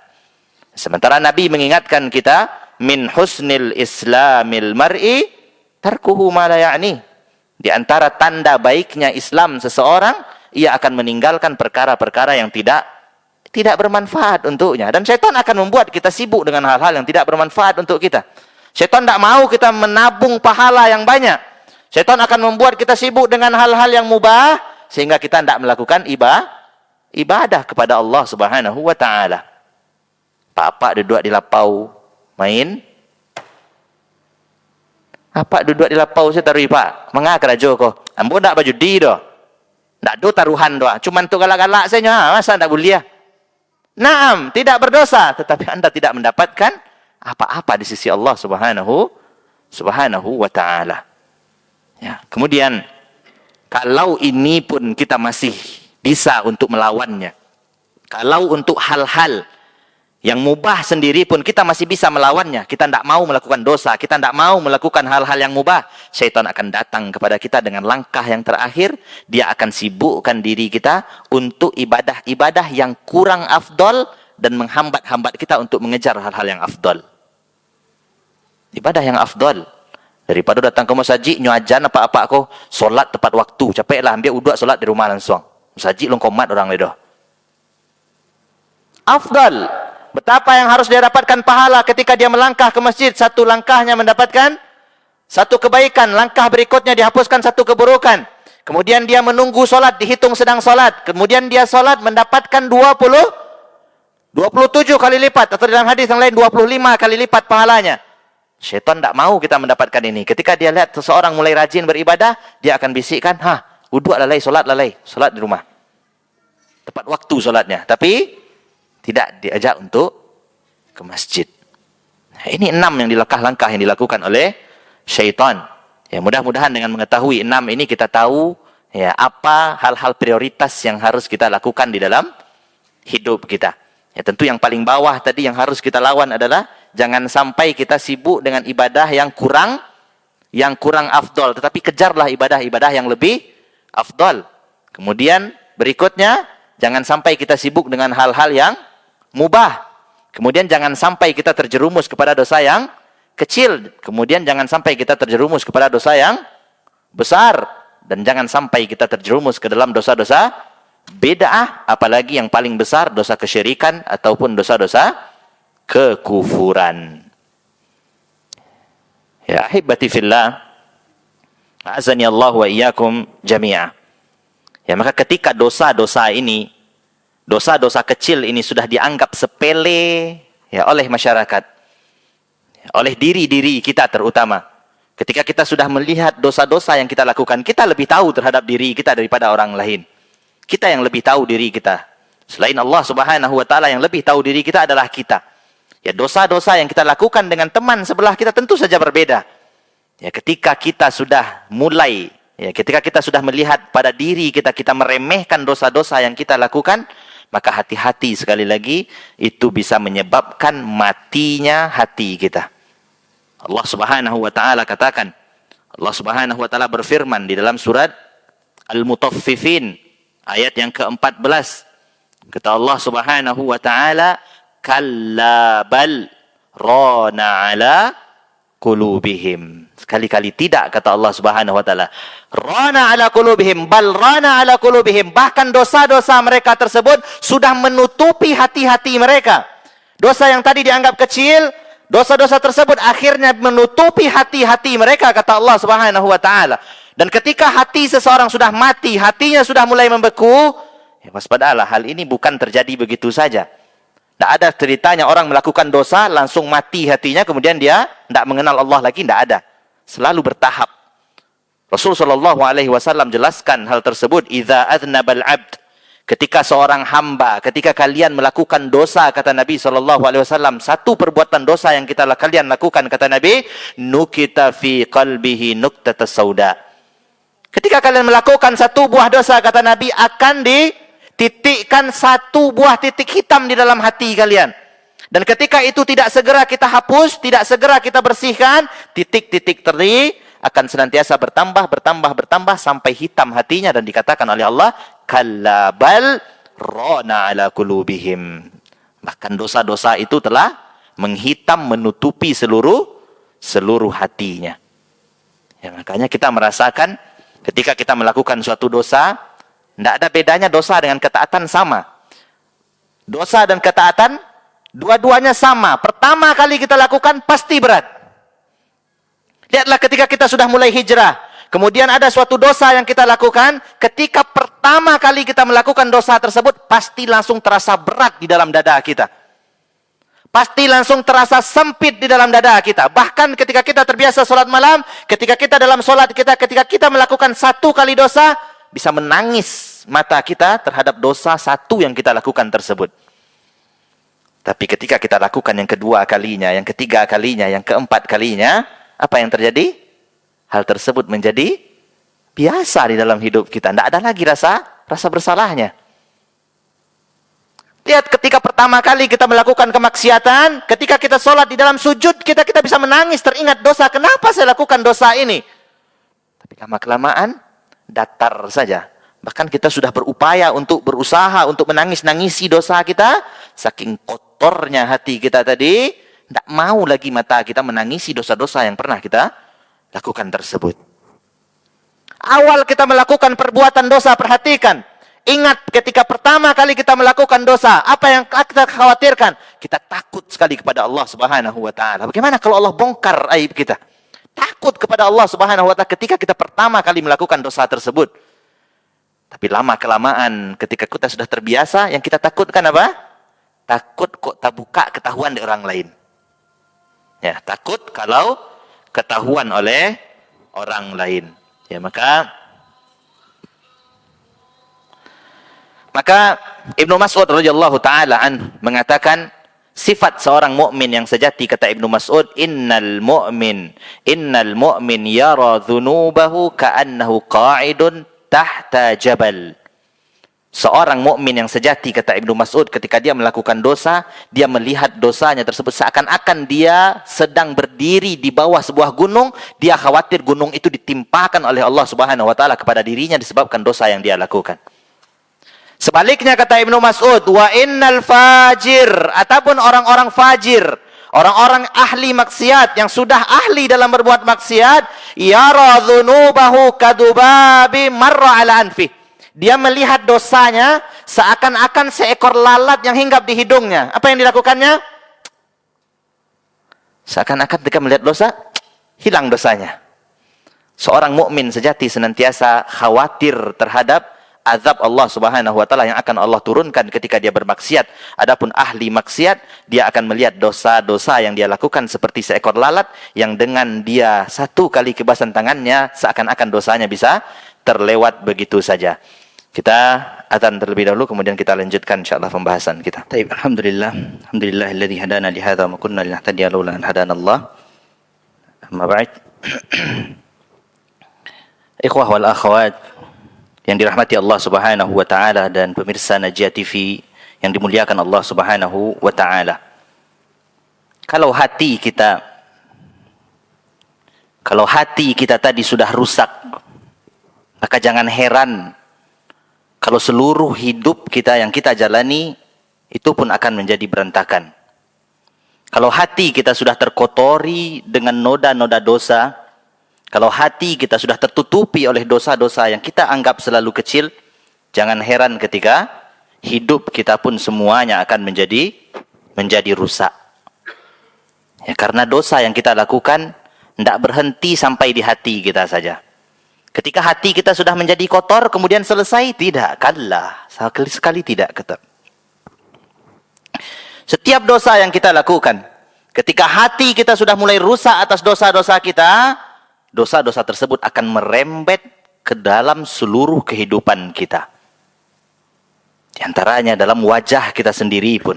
Sementara Nabi mengingatkan kita, min husnil islamil mar'i tarkuhu ma la ya'ni. Di antara tanda baiknya Islam seseorang, ia akan meninggalkan perkara-perkara yang tidak bermanfaat untuknya. Dan syaitan akan membuat kita sibuk dengan hal-hal yang tidak bermanfaat untuk kita. Syaitan tidak mau kita menabung pahala yang banyak. Syaitan akan membuat kita sibuk dengan hal-hal yang mubah, sehingga kita tidak melakukan ibadah kepada Allah Subhanahu wa ta'ala. Pak duduk di lapau main. Apa duduk di lapau saya taruh pak? Mengakar aja kok. Ambo tak baju di doh. Tak do taruhan doh. Cuma untuk galak-galak saja. Masa tak boleh? Naam, tidak berdosa, tetapi Anda tidak mendapatkan apa-apa di sisi Allah Subhanahu wa taala. Ya, kemudian kalau ini pun kita masih bisa untuk melawannya. Kalau untuk hal-hal yang mubah sendiri pun kita masih bisa melawannya. Kita tidak mau melakukan dosa, kita tidak mau melakukan hal-hal yang mubah. Syaitan akan datang kepada kita dengan langkah yang terakhir. Dia akan sibukkan diri kita untuk ibadah-ibadah yang kurang afdol dan menghambat-hambat kita untuk mengejar hal-hal yang afdol. Ibadah yang afdol. Daripada datang ke masjid, nyuajan apa-apa kau, solat tepat waktu. Capeklah ambil uduk solat di rumah langsung. Masjid long komat orang ledoh. Afdal. Betapa yang harus dia dapatkan pahala ketika dia melangkah ke masjid. Satu langkahnya mendapatkan satu kebaikan. Langkah berikutnya dihapuskan satu keburukan. Kemudian dia menunggu solat, dihitung sedang solat. Kemudian dia solat mendapatkan 27 kali lipat. Atau dalam hadis yang lain 25 kali lipat pahalanya. Syaitan tidak mau kita mendapatkan ini. Ketika dia lihat seseorang mulai rajin beribadah, dia akan bisikkan, wuduk lalai, solat di rumah. Tepat waktu solatnya. Tapi tidak diajak untuk ke masjid. Nah, ini 6 yang langkah yang dilakukan oleh syaitan. Ya, mudah-mudahan dengan mengetahui 6 ini kita tahu ya apa hal-hal prioritas yang harus kita lakukan di dalam hidup kita. Ya, tentu yang paling bawah tadi yang harus kita lawan adalah jangan sampai kita sibuk dengan ibadah yang kurang afdol, tetapi kejarlah ibadah-ibadah yang lebih afdol. Kemudian berikutnya, jangan sampai kita sibuk dengan hal-hal yang mubah. Kemudian jangan sampai kita terjerumus kepada dosa yang kecil. Kemudian jangan sampai kita terjerumus kepada dosa yang besar. Dan jangan sampai kita terjerumus ke dalam dosa-dosa bid'ah, apalagi yang paling besar dosa kesyirikan ataupun dosa-dosa kekufuran. Ya ahibati fillah, azani Allah wa iyyakum jami'a. Ya, maka ketika dosa-dosa kecil ini sudah dianggap sepele ya oleh masyarakat, ya, oleh diri kita terutama. Ketika kita sudah melihat dosa-dosa yang kita lakukan, kita lebih tahu terhadap diri kita daripada orang lain. Kita yang lebih tahu diri kita. Selain Allah Subhanahu wa taala, yang lebih tahu diri kita adalah kita. Ya, dosa-dosa yang kita lakukan dengan teman sebelah kita tentu saja berbeda. Ya, ketika kita sudah melihat pada diri kita, kita meremehkan dosa-dosa yang kita lakukan, maka hati-hati sekali lagi, itu bisa menyebabkan matinya hati kita. Allah Subhanahu wa taala katakan, Allah Subhanahu wa taala berfirman di dalam surat Al-Mutaffifin ayat yang ke-14. Kata Allah Subhanahu wa taala, kalla bal rana ala qulubihim. Sekali-kali tidak, kata Allah Subhanahu wa taala. Rana ala qulubihim, bal rana ala qulubihim. Bahkan dosa-dosa mereka tersebut sudah menutupi hati-hati mereka. Dosa yang tadi dianggap kecil, dosa-dosa tersebut akhirnya menutupi hati-hati mereka, kata Allah Subhanahu wa taala. Dan ketika hati seseorang sudah mati, hatinya sudah mulai membeku, ya waspadalah, hal ini bukan terjadi begitu saja. Tidak ada ceritanya orang melakukan dosa langsung mati hatinya, kemudian dia tidak mengenal Allah lagi, tidak ada. Selalu bertahap. Rasulullah SAW jelaskan hal tersebut. Idza adznabal abd, ketika seorang hamba, ketika kalian melakukan dosa, kata Nabi SAW, satu perbuatan dosa yang kalian lakukan, kata Nabi, nukita fi qalbihi nuqtatas sauda. Ketika kalian melakukan satu buah dosa, kata Nabi, akan dititikkan satu buah titik hitam di dalam hati kalian. Dan ketika itu tidak segera kita hapus, tidak segera kita bersihkan, titik-titik teri akan senantiasa bertambah sampai hitam hatinya. Dan dikatakan oleh Allah, kalla bal rana ala qulubihim. Bahkan dosa-dosa itu telah menghitam, menutupi seluruh hatinya. Ya, makanya kita merasakan ketika kita melakukan suatu dosa, tidak ada bedanya dosa dengan ketaatan sama. Dosa dan ketaatan, dua-duanya sama. Pertama kali kita lakukan, pasti berat. Lihatlah ketika kita sudah mulai hijrah. Kemudian ada suatu dosa yang kita lakukan. Ketika pertama kali kita melakukan dosa tersebut, pasti langsung terasa berat di dalam dada kita. Pasti langsung terasa sempit di dalam dada kita. Bahkan ketika kita terbiasa sholat malam, ketika kita dalam sholat kita, ketika kita melakukan satu kali dosa, bisa menangis mata kita terhadap dosa satu yang kita lakukan tersebut. Tapi ketika kita lakukan yang kedua kalinya, yang ketiga kalinya, yang keempat kalinya, apa yang terjadi? Hal tersebut menjadi biasa di dalam hidup kita. Tidak ada lagi rasa bersalahnya. Lihat ketika pertama kali kita melakukan kemaksiatan, ketika kita sholat di dalam sujud, kita bisa menangis, teringat dosa. Kenapa saya lakukan dosa ini? Tapi lama-kelamaan, datar saja. Bahkan kita sudah berupaya untuk berusaha untuk menangis-nangisi dosa kita. Saking kotornya hati kita tadi, tidak mau lagi mata kita menangisi dosa-dosa yang pernah kita lakukan tersebut. Awal kita melakukan perbuatan dosa, perhatikan. Ingat ketika pertama kali kita melakukan dosa, apa yang kita khawatirkan? Kita takut sekali kepada Allah Subhanahu wa taala. Bagaimana kalau Allah bongkar aib kita? Takut kepada Allah Subhanahu wa taala ketika kita pertama kali melakukan dosa tersebut. Tapi lama-kelamaan ketika kita sudah terbiasa, yang kita takutkan apa? Takut kok tak buka ketahuan dari orang lain. Ya, takut kalau ketahuan oleh orang lain. Ya, maka Ibnu Mas'ud radhiyallahu taala an mengatakan sifat seorang mukmin yang sejati, kata Ibnu Mas'ud, innal mu'min yara dhunubahu ka'annahu qa'idun tahta jabal. Seorang mukmin yang sejati, kata Ibnu Mas'ud, ketika dia melakukan dosa, dia melihat dosanya tersebut seakan-akan dia sedang berdiri di bawah sebuah gunung. Dia khawatir gunung itu ditimpakan oleh Allah Subhanahu wa taala kepada dirinya disebabkan dosa yang dia lakukan. Sebaliknya, kata Ibnu Mas'ud, wa innal fajir, ataupun orang-orang fajir, orang-orang ahli maksiat yang sudah ahli dalam berbuat maksiat, yara dzunubahu kadubabi marra ala anfi. Dia melihat dosanya seakan-akan seekor lalat yang hinggap di hidungnya. Apa yang dilakukannya? Seakan-akan ketika melihat dosa, hilang dosanya. Seorang mukmin sejati senantiasa khawatir terhadap azab Allah Subhanahu wa taala yang akan Allah turunkan ketika dia bermaksiat. Adapun ahli maksiat, dia akan melihat dosa-dosa yang dia lakukan seperti seekor lalat yang dengan dia satu kali kebasan tangannya seakan-akan dosanya bisa terlewat begitu saja. Kita azan terlebih dahulu, kemudian kita lanjutkan insyaallah pembahasan kita. Baik, alhamdulillahilladzi hadana li hadza wa kunna linahtadiya laula an hadanallah. Amma ba'd. Ikhwah wal akhwat yang dirahmati Allah Subhanahu wa taala dan pemirsa Najia TV yang dimuliakan Allah Subhanahu wa taala. Kalau hati kita Kalau hati kita tadi sudah rusak, maka jangan heran kalau seluruh hidup kita yang kita jalani itu pun akan menjadi berantakan. Kalau hati kita sudah terkotori dengan noda-noda dosa, kalau hati kita sudah tertutupi oleh dosa-dosa yang kita anggap selalu kecil, jangan heran ketika hidup kita pun semuanya akan menjadi rusak. Ya, karena dosa yang kita lakukan tidak berhenti sampai di hati kita saja. Ketika hati kita sudah menjadi kotor, kemudian selesai? Tidak, kallah. Sekali tidak, kata. Setiap dosa yang kita lakukan, ketika hati kita sudah mulai rusak atas dosa-dosa kita, dosa-dosa tersebut akan merembet ke dalam seluruh kehidupan kita. Di antaranya dalam wajah kita sendiri pun,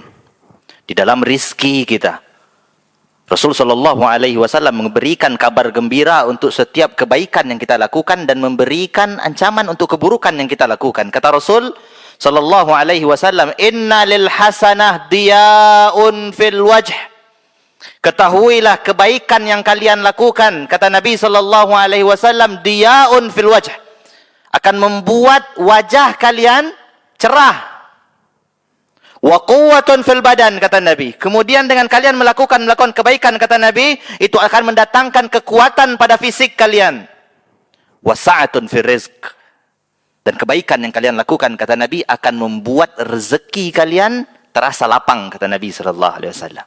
di dalam rizki kita. Rasul sallallahu alaihi wasallam memberikan kabar gembira untuk setiap kebaikan yang kita lakukan dan memberikan ancaman untuk keburukan yang kita lakukan. Kata Rasul sallallahu alaihi wasallam, "Inna lil hasanah diyaun fil wajh." Ketahuilah kebaikan yang kalian lakukan, kata Nabi sallallahu alaihi wasallam, diyaun fil wajh, akan membuat wajah kalian cerah. Wa quwwatun fil badan, kata Nabi. Kemudian dengan kalian melakukan kebaikan, kata Nabi, itu akan mendatangkan kekuatan pada fisik kalian. Wa sa'atun fil rizq. Dan kebaikan yang kalian lakukan, kata Nabi, akan membuat rezeki kalian terasa lapang, kata Nabi sallallahu alaihi wasallam.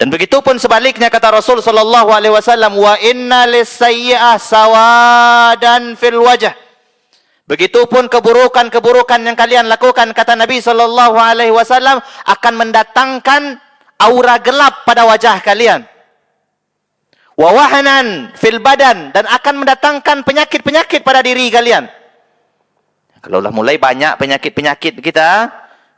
Dan begitu pun sebaliknya, kata Rasul sallallahu alaihi wasallam, wa inna lis-sayyi'ah sawadan fil wajh. Begitupun keburukan-keburukan yang kalian lakukan, kata Nabi sallallahu alaihi wasallam, akan mendatangkan aura gelap pada wajah kalian. Wa wahnan fil badan, dan akan mendatangkan penyakit-penyakit pada diri kalian. Kalaulah mulai banyak penyakit-penyakit kita,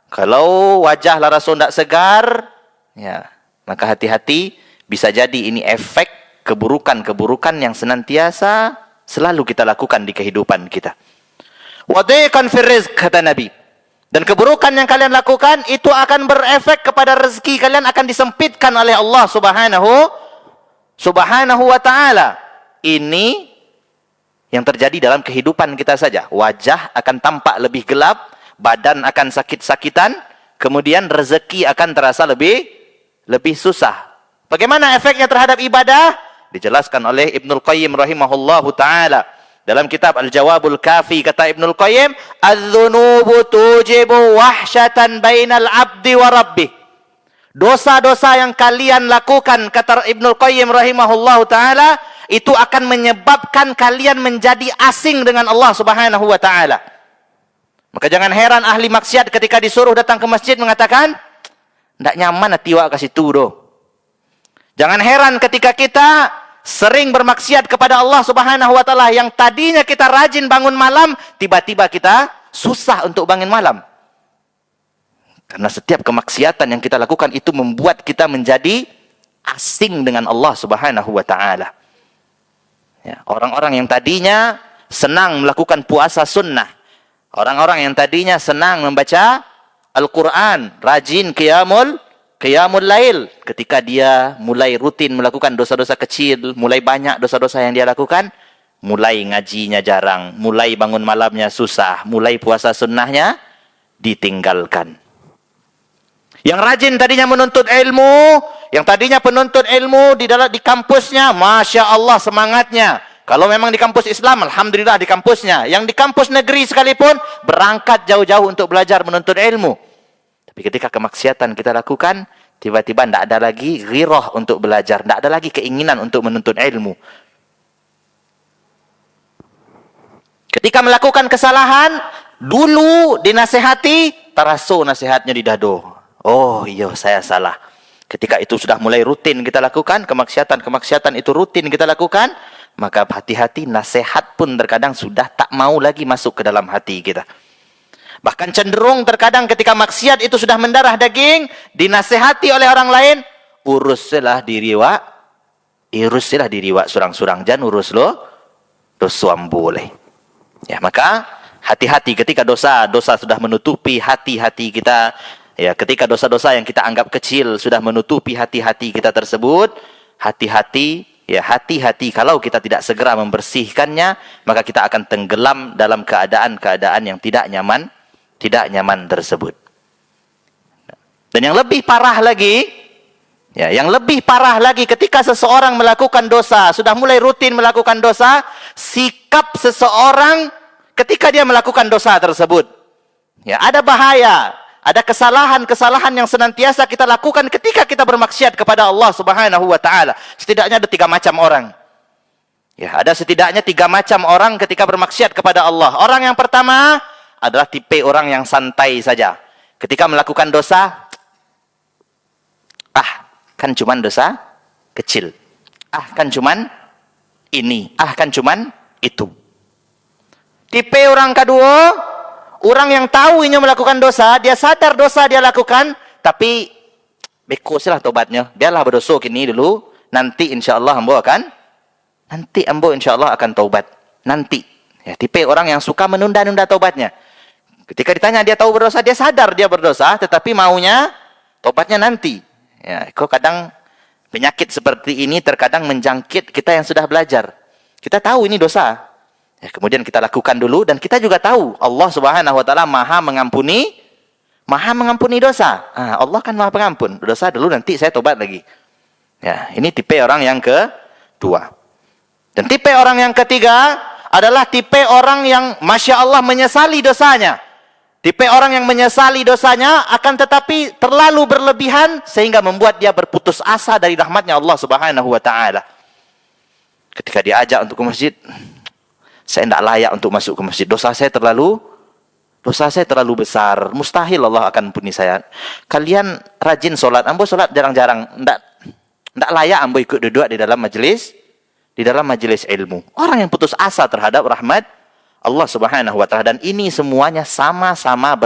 kalau wajah lah rasul tidak segar, ya, maka hati-hati, bisa jadi ini efek keburukan-keburukan yang senantiasa selalu kita lakukan di kehidupan kita. Wadaikan fil rizq, kata Nabi. Dan keburukan yang kalian lakukan itu akan berefek kepada rezeki kalian, akan disempitkan oleh Allah subhanahu wa ta'ala. Ini yang terjadi dalam kehidupan kita saja. Wajah akan tampak lebih gelap, badan akan sakit-sakitan, kemudian rezeki akan terasa lebih susah. Bagaimana efeknya terhadap ibadah? Dijelaskan oleh Ibnul Qayyim rahimahullahu ta'ala. Dalam kitab Al-Jawabul Kafi, kata Ibnul Qayyim, "Adz-dzunubu tujibu wahsyatan bainal 'abdi wa rabbih." Dosa-dosa yang kalian lakukan, kata Ibnul Qayyim rahimahullahu taala, itu akan menyebabkan kalian menjadi asing dengan Allah Subhanahu wa taala. Maka jangan heran ahli maksiat ketika disuruh datang ke masjid mengatakan, "Ndak nyaman hati wak kasih tu do." Jangan heran ketika kita sering bermaksiat kepada Allah Subhanahu wa taala, yang tadinya kita rajin bangun malam, tiba-tiba kita susah untuk bangun malam. Karena setiap kemaksiatan yang kita lakukan itu membuat kita menjadi asing dengan Allah Subhanahu wa taala. Ya, orang-orang yang tadinya senang melakukan puasa sunnah, orang-orang yang tadinya senang membaca Al-Qur'an, rajin qiyamul lail, ketika dia mulai rutin melakukan dosa-dosa kecil, mulai banyak dosa-dosa yang dia lakukan, mulai ngajinya jarang, mulai bangun malamnya susah, mulai puasa sunnahnya ditinggalkan. Yang rajin tadinya menuntut ilmu, yang tadinya penuntut ilmu di kampusnya, Masya Allah semangatnya. Kalau memang di kampus Islam, alhamdulillah di kampusnya. Yang di kampus negeri sekalipun, berangkat jauh-jauh untuk belajar menuntut ilmu. Tapi ketika kemaksiatan kita lakukan, tiba-tiba tidak ada lagi ghirah untuk belajar, tidak ada lagi keinginan untuk menuntut ilmu. Ketika melakukan kesalahan, dulu dinasehati, taraso nasihatnya di dado. Oh iya, saya salah. Ketika itu sudah mulai rutin kita lakukan, kemaksiatan itu rutin kita lakukan, maka hati-hati, nasihat pun terkadang sudah tak mau lagi masuk ke dalam hati kita. Bahkan cenderung terkadang ketika maksiat itu sudah mendarah daging, dinasehati oleh orang lain, uruslah diri wak surang-surang, jangan urus lo dosuam boleh. Ya, maka hati-hati ketika dosa sudah menutupi hati-hati kita. Ya, ketika dosa-dosa yang kita anggap kecil sudah menutupi hati-hati kita tersebut, hati-hati ya hati-hati kalau kita tidak segera membersihkannya, maka kita akan tenggelam dalam keadaan-keadaan yang tidak nyaman tersebut. Dan yang lebih parah lagi, ketika seseorang melakukan dosa, sudah mulai rutin melakukan dosa, sikap seseorang ketika dia melakukan dosa tersebut, ya ada bahaya. Ada kesalahan-kesalahan yang senantiasa kita lakukan ketika kita bermaksiat kepada Allah Subhanahu wa taala. Setidaknya ada 3 macam orang. Ya, ada setidaknya 3 macam orang ketika bermaksiat kepada Allah. Orang yang pertama adalah tipe orang yang santai saja. Ketika melakukan dosa, kan cuman dosa kecil. Kan cuman ini. Kan cuman itu. Tipe orang kedua, orang yang tahu ini melakukan dosa, dia sadar dosa dia lakukan, tapi beko silah tobatnya. Biarlah berdosa kini dulu, nanti insyaAllah ambo akan taubat. Nanti. Ya, tipe orang yang suka menunda-nunda taubatnya. Ketika ditanya dia tahu berdosa, dia sadar dia berdosa, tetapi maunya taubatnya nanti. Ya, kok kadang penyakit seperti ini terkadang menjangkit kita yang sudah belajar. Kita tahu ini dosa. Ya, kemudian kita lakukan dulu, dan kita juga tahu Allah Subhanahu wa taala Maha mengampuni dosa. Allah kan Maha Pengampun. Dosa dulu, nanti saya tobat lagi. Ya, ini tipe orang yang kedua. Dan tipe orang yang ketiga adalah tipe orang yang Masya Allah menyesali dosanya. Tipe orang yang menyesali dosanya akan tetapi terlalu berlebihan sehingga membuat dia berputus asa dari rahmatnya Allah Subhanahu wa taala. Ketika diajak untuk ke masjid, saya tidak layak untuk masuk ke masjid. Dosa saya terlalu besar. Mustahil Allah akan ampuni saya. Kalian rajin solat. Ambo solat jarang-jarang. Tidak layak ambo ikut duduk di dalam majelis ilmu. Orang yang putus asa terhadap rahmat Allah Subhanahu wa taala. Dan ini semuanya sama-sama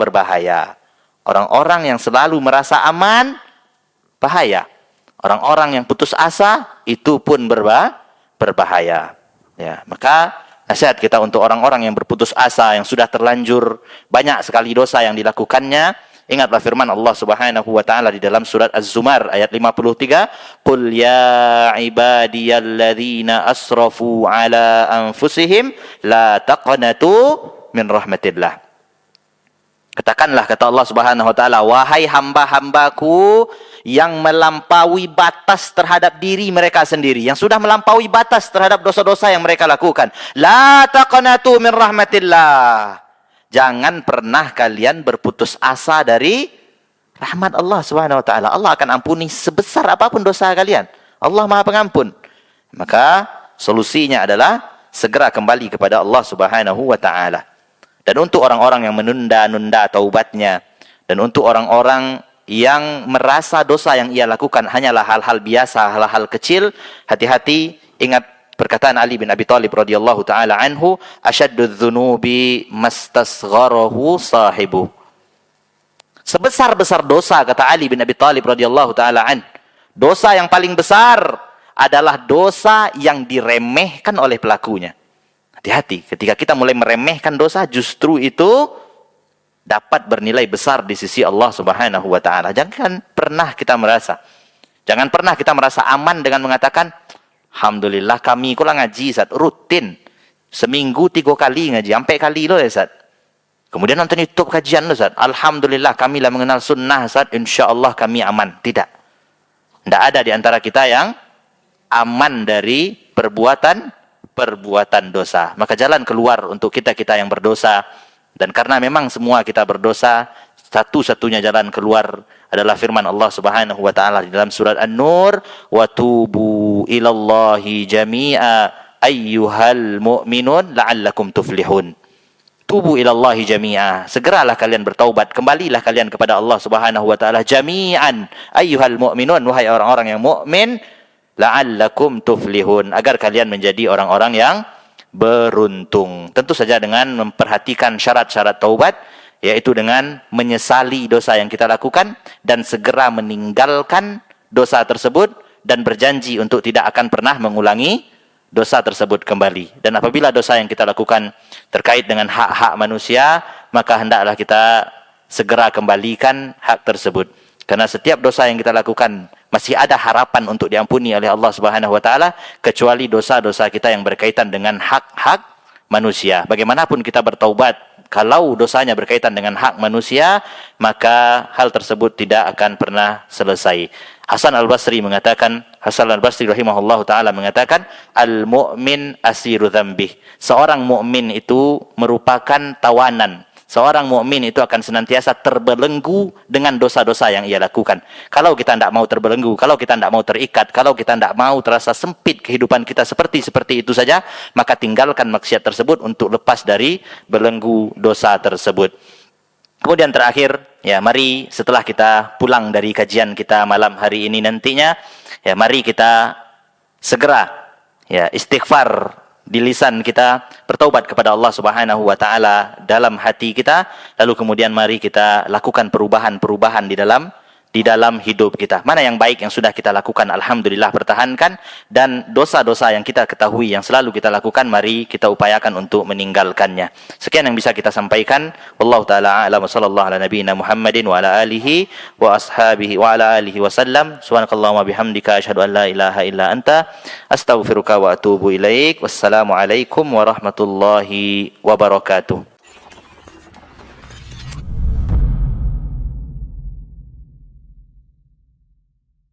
berbahaya. Orang-orang yang selalu merasa aman, bahaya. Orang-orang yang putus asa, itu pun berbahaya. Ya, maka nasihat kita untuk orang-orang yang berputus asa, yang sudah terlanjur banyak sekali dosa yang dilakukannya. Ingatlah firman Allah Subhanahu wa taala di dalam surat Az-Zumar ayat 53, "Qul ya ibadiyalladzina asrafu ala anfusihim la taqnatu min rahmatillah." Katakanlah, kata Allah Subhanahu wa taala, wahai hamba-hambaku yang melampaui batas terhadap diri mereka sendiri, yang sudah melampaui batas terhadap dosa-dosa yang mereka lakukan. La taqnatu min rahmatillah. Jangan pernah kalian berputus asa dari rahmat Allah Subhanahu wa taala. Allah akan ampuni sebesar apapun dosa kalian. Allah Maha Pengampun. Maka solusinya adalah segera kembali kepada Allah Subhanahu wa taala. Dan untuk orang-orang yang menunda-nunda taubatnya, dan untuk orang-orang yang merasa dosa yang ia lakukan hanyalah hal-hal biasa, hal-hal kecil, hati-hati. Ingat perkataan Ali bin Abi Thalib radhiyallahu taala anhu, "Asyaddudz dzunubi mastasgharahu sahibu." Sebesar-besar dosa, kata Ali bin Abi Thalib radhiyallahu taala an, dosa yang paling besar adalah dosa yang diremehkan oleh pelakunya. Hati-hati, ketika kita mulai meremehkan dosa, justru itu dapat bernilai besar di sisi Allah Subhanahu wa taala. Jangan pernah kita merasa aman dengan mengatakan, alhamdulillah kami kula ngaji Ustaz, rutin. Seminggu 3 kali ngaji, sampai kali loh ya Ustaz. Kemudian nonton YouTube kajian loh Ustaz. Alhamdulillah kami lah mengenal sunnah Ustaz, insyaallah kami aman. Tidak ada di antara kita yang aman dari perbuatan dosa. Maka jalan keluar untuk kita-kita yang berdosa, dan karena memang semua kita berdosa, satu-satunya jalan keluar adalah firman Allah Subhanahu wa taala di dalam surat An-Nur, "Wa tubu ilallahi jami'a ayyuhal mu'minun la'allakum tuflihun." Tubu ilallahi jami'a. Segeralah kalian bertaubat, kembalilah kalian kepada Allah Subhanahu wa taala jami'an ayyuhal mu'minun, wahai orang-orang yang mukmin, la'allakum tuflihun, agar kalian menjadi orang-orang yang beruntung. Tentu saja dengan memperhatikan syarat-syarat taubat, yaitu dengan menyesali dosa yang kita lakukan dan segera meninggalkan dosa tersebut dan berjanji untuk tidak akan pernah mengulangi dosa tersebut kembali. Dan apabila dosa yang kita lakukan terkait dengan hak-hak manusia, maka hendaklah kita segera kembalikan hak tersebut. Karena setiap dosa yang kita lakukan masih ada harapan untuk diampuni oleh Allah Subhanahu wa taala, kecuali dosa-dosa kita yang berkaitan dengan hak-hak manusia. Bagaimanapun kita bertaubat, kalau dosanya berkaitan dengan hak manusia, maka hal tersebut tidak akan pernah selesai. Hasan al-Basri mengatakan, Hasan al-Basri rahimahullahu taala mengatakan, al-mu'min asiru dzambih. Seorang mukmin itu merupakan tawanan. Seorang mukmin itu akan senantiasa terbelenggu dengan dosa-dosa yang ia lakukan. Kalau kita tidak mau terbelenggu, kalau kita tidak mau terikat, kalau kita tidak mau terasa sempit kehidupan kita seperti itu saja, maka tinggalkan maksiat tersebut untuk lepas dari belenggu dosa tersebut. Kemudian terakhir, ya mari setelah kita pulang dari kajian kita malam hari ini nantinya, ya mari kita segera ya istighfar di lisan kita, bertaubat kepada Allah Subhanahu wa taala dalam hati kita, lalu kemudian mari kita lakukan perubahan-perubahan di dalam hidup kita. Mana yang baik yang sudah kita lakukan, alhamdulillah pertahankan, dan dosa-dosa yang kita ketahui yang selalu kita lakukan, mari kita upayakan untuk meninggalkannya. Sekian yang bisa kita sampaikan. Wallahu taala a'lam, wa sallallahu ala nabiyyina Muhammadin wa ala alihi wa ashabihi wa ala alihi wasallam. Subhanakallahumma bihamdika asyhadu an la ilaha illa anta astaghfiruka wa atubu ilaik. Wassalamu alaikum warahmatullahi wabarakatuh.